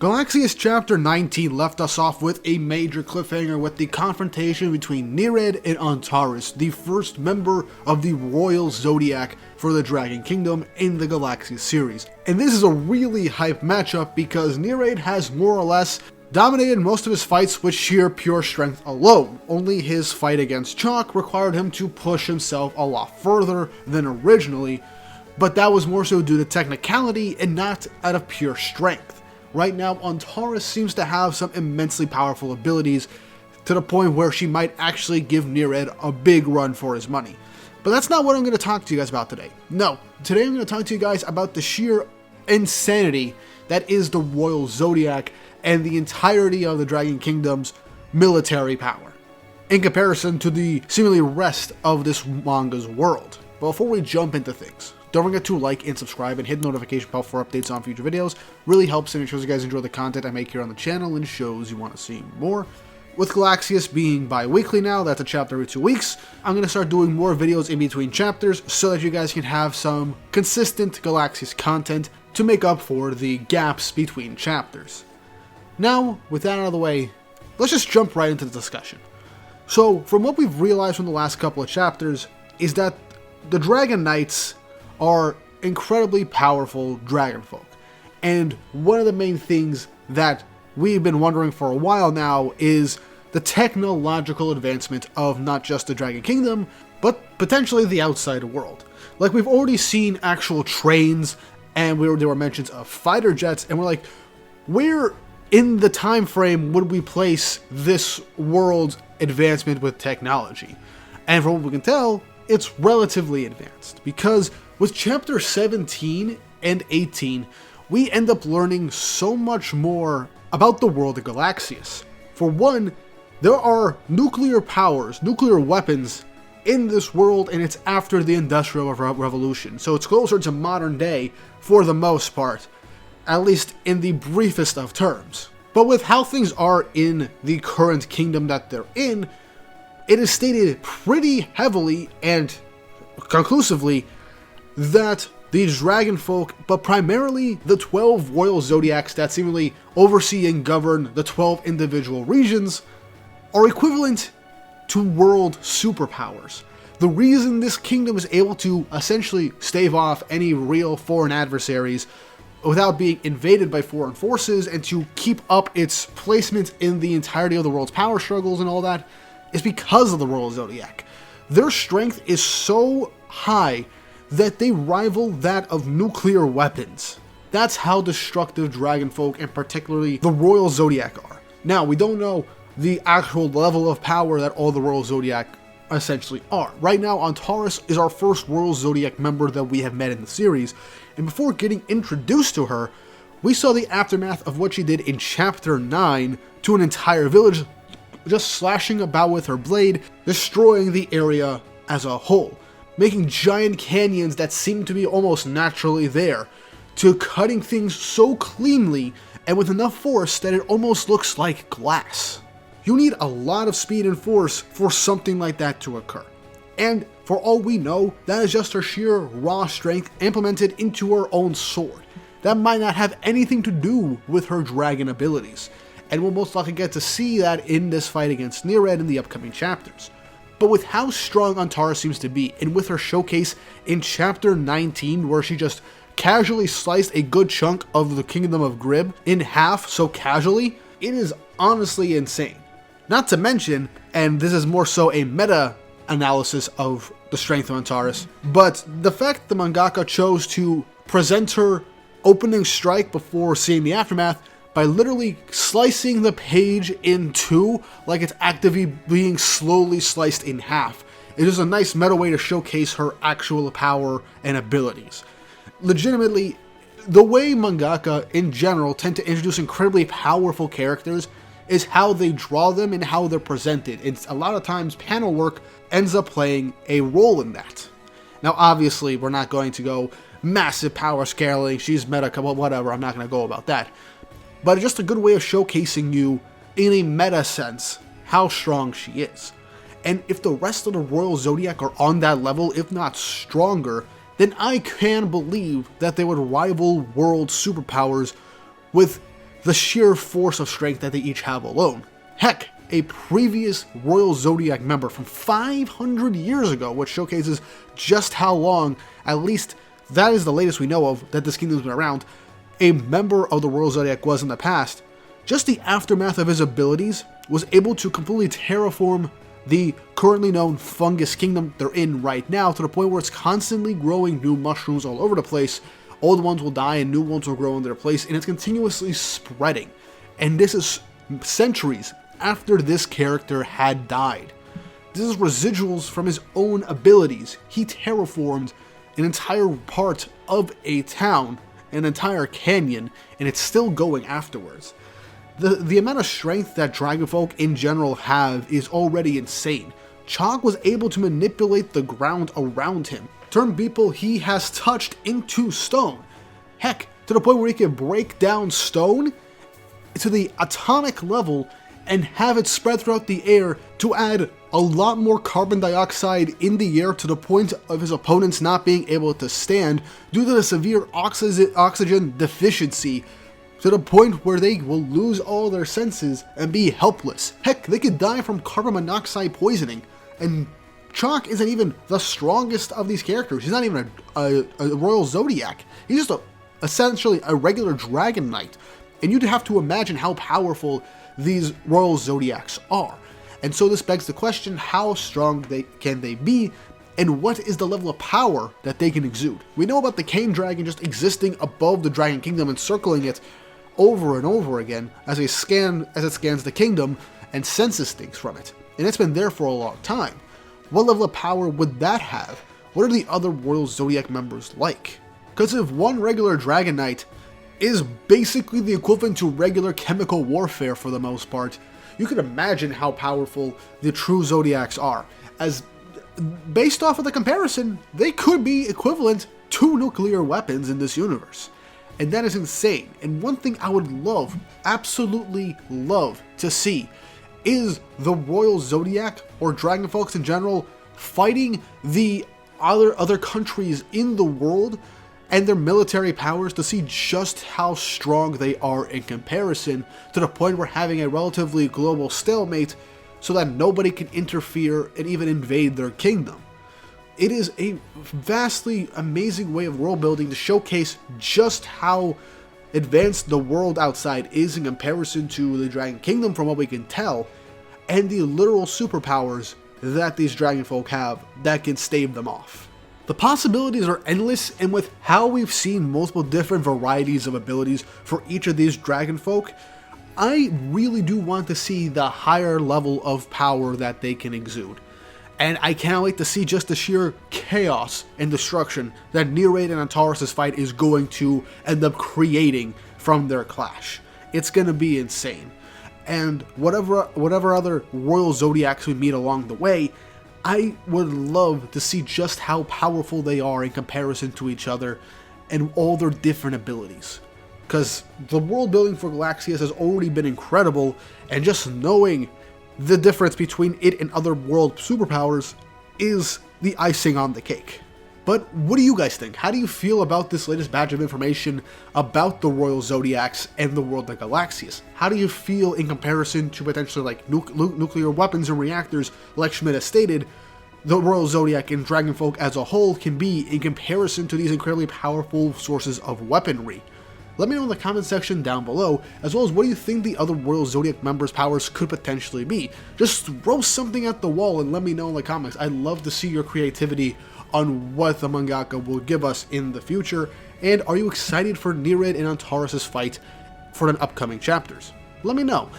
GALAXIAS Chapter 19 left us off with a major cliffhanger with the confrontation between neraid and Antares, the first member of the Royal Zodiac for the Dragon Kingdom in the GALAXIAS series. And this is a really hype matchup because neraid has more or less dominated most of his fights with sheer pure strength alone. Only his fight against Chalk required him to push himself a lot further than originally, but that was more so due to technicality and not out of pure strength. Right now, Antares seems to have some immensely powerful abilities to the point where she might actually give neraid a big run for his money. But that's not what I'm going to talk to you guys about today. No, today I'm going to talk to you guys about the sheer insanity that is the Royal Zodiac and the entirety of the Dragon Kingdom's military power, in comparison to the seemingly rest of this manga's world. But before we jump into things, don't forget to like and subscribe and hit the notification bell for updates on future videos. Really helps and it shows you guys enjoy the content I make here on the channel and shows you want to see more. With GALAXIAS being bi-weekly now, that's a chapter every 2 weeks, I'm going to start doing more videos in between chapters so that you guys can have some consistent GALAXIAS content to make up for the gaps between chapters. Now, with that out of the way, let's just jump right into the discussion. So, from what we've realized from the last couple of chapters, is that the Dragon Knights are incredibly powerful dragonfolk. And one of the main things that we've been wondering for a while now is the technological advancement of not just the Dragon Kingdom, but potentially the outside world. Like, we've already seen actual trains, and there were mentions of fighter jets, and we're like, where in the time frame would we place this world's advancement with technology? And from what we can tell, it's relatively advanced, because with Chapter 17 and 18, we end up learning so much more about the world of GALAXIAS. For one, there are nuclear powers, nuclear weapons in this world, and it's after the Industrial Revolution, so it's closer to modern day for the most part, at least in the briefest of terms. But with how things are in the current kingdom that they're in, it is stated pretty heavily and conclusively that the dragonfolk, but primarily the 12 Royal Zodiacs that seemingly oversee and govern the 12 individual regions, are equivalent to world superpowers. The reason this kingdom is able to essentially stave off any real foreign adversaries without being invaded by foreign forces and to keep up its placement in the entirety of the world's power struggles and all that is because of the Royal Zodiac. Their strength is so high that they rival that of nuclear weapons. That's how destructive dragonfolk, and particularly the Royal Zodiac, are. Now, we don't know the actual level of power that all the Royal Zodiac essentially are. Right now, Antares is our first Royal Zodiac member that we have met in the series, and before getting introduced to her, we saw the aftermath of what she did in Chapter 9 to an entire village, just slashing about with her blade, destroying the area as a whole, making giant canyons that seem to be almost naturally there, to cutting things so cleanly and with enough force that it almost looks like glass. You need a lot of speed and force for something like that to occur. And for all we know, that is just her sheer raw strength implemented into her own sword. That might not have anything to do with her dragon abilities, and we'll most likely get to see that in this fight against neraid in the upcoming chapters. But with how strong Antares seems to be, and with her showcase in Chapter 19 where she just casually sliced a good chunk of the Kingdom of Grib in half so casually, it is honestly insane. Not to mention, and this is more so a meta-analysis of the strength of Antares, but the fact the mangaka chose to present her opening strike before seeing the aftermath by literally slicing the page in two like it's actively being slowly sliced in half. It is a nice meta way to showcase her actual power and abilities. Legitimately, the way mangaka in general tend to introduce incredibly powerful characters is how they draw them and how they're presented. It's a lot of times panel work ends up playing a role in that. Now obviously we're not going to go massive power scaling, she's meta, whatever, I'm not going to go about that. But it's just a good way of showcasing you, in a meta sense, how strong she is. And if the rest of the Royal Zodiac are on that level, if not stronger, then I can believe that they would rival world superpowers with the sheer force of strength that they each have alone. Heck, a previous Royal Zodiac member from 500 years ago, which showcases just how long, at least that is the latest we know of, that this kingdom's been around, a member of the Royal Zodiac was in the past. Just the aftermath of his abilities was able to completely terraform the currently known fungus kingdom they're in right now, to the point where it's constantly growing new mushrooms all over the place. Old ones will die and new ones will grow in their place, and it's continuously spreading. And this is centuries after this character had died. This is residuals from his own abilities. He terraformed an entire part of a town, an entire canyon, and it's still going afterwards. The amount of strength that dragonfolk in general have is already insane. Chog was able to manipulate the ground around him, turn people he has touched into stone. Heck, to the point where he can break down stone to the atomic level and have it spread throughout the air to add a lot more carbon dioxide in the air, to the point of his opponents not being able to stand due to the severe oxygen deficiency, to the point where they will lose all their senses and be helpless. Heck, they could die from carbon monoxide poisoning. And Chalk isn't even the strongest of these characters. He's not even a Royal Zodiac. He's just essentially a regular Dragon Knight. And you'd have to imagine how powerful these Royal Zodiacs are. And so this begs the question, how strong can they be, and what is the level of power that they can exude? We know about the Cane Dragon just existing above the Dragon Kingdom and circling it over and over again as it scans the kingdom and senses things from it. And it's been there for a long time. What level of power would that have? What are the other Royal Zodiac members like? Because if one regular Dragon Knight is basically the equivalent to regular chemical warfare for the most part, you can imagine how powerful the true Zodiacs are. As based off of the comparison, they could be equivalent to nuclear weapons in this universe. And that is insane. And one thing I would love, absolutely love to see, is the Royal Zodiac, or dragonfolks in general, fighting the other countries in the world and their military powers, to see just how strong they are in comparison, to the point where having a relatively global stalemate so that nobody can interfere and even invade their kingdom. It is a vastly amazing way of world building to showcase just how advanced the world outside is in comparison to the Dragon Kingdom, from what we can tell, and the literal superpowers that these dragonfolk have that can stave them off. The possibilities are endless, and with how we've seen multiple different varieties of abilities for each of these dragonfolk, I really do want to see the higher level of power that they can exude. And I can't wait to see just the sheer chaos and destruction that neraid and Antares' fight is going to end up creating from their clash. It's going to be insane. And whatever other Royal Zodiacs we meet along the way, I would love to see just how powerful they are in comparison to each other and all their different abilities. Because the world building for GALAXIAS has already been incredible, and just knowing the difference between it and other world superpowers is the icing on the cake. But what do you guys think? How do you feel about this latest batch of information about the Royal Zodiacs and the world of GALAXIAS? How do you feel in comparison to potentially like nuclear weapons and reactors, like Schmidt has stated, the Royal Zodiac and Dragonfolk as a whole can be in comparison to these incredibly powerful sources of weaponry? Let me know in the comment section down below, as well as what do you think the other Royal Zodiac members' powers could potentially be. Just throw something at the wall and let me know in the comments. I'd love to see your creativity on what the mangaka will give us in the future. And are you excited for neraid and Antares' fight for the upcoming chapters? Let me know.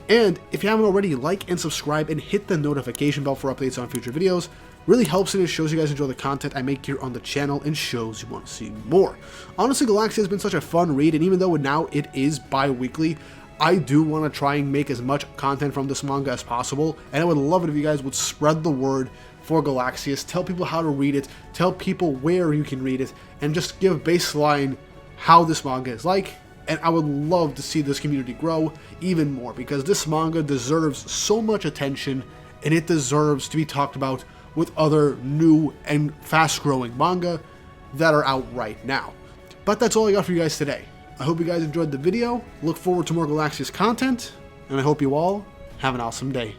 And if you haven't already, like and subscribe and hit the notification bell for updates on future videos. Really helps, and it shows you guys enjoy the content I make here on the channel and shows you want to see more. Honestly, GALAXIAS has been such a fun read, and even though now it is bi-weekly, I do want to try and make as much content from this manga as possible, and I would love it if you guys would spread the word for GALAXIAS, tell people how to read it, tell people where you can read it, and just give baseline how this manga is like. And I would love to see this community grow even more, because this manga deserves so much attention, and it deserves to be talked about with other new and fast-growing manga that are out right now. But that's all I got for you guys today. I hope you guys enjoyed the video. Look forward to more GALAXIAS content, and I hope you all have an awesome day.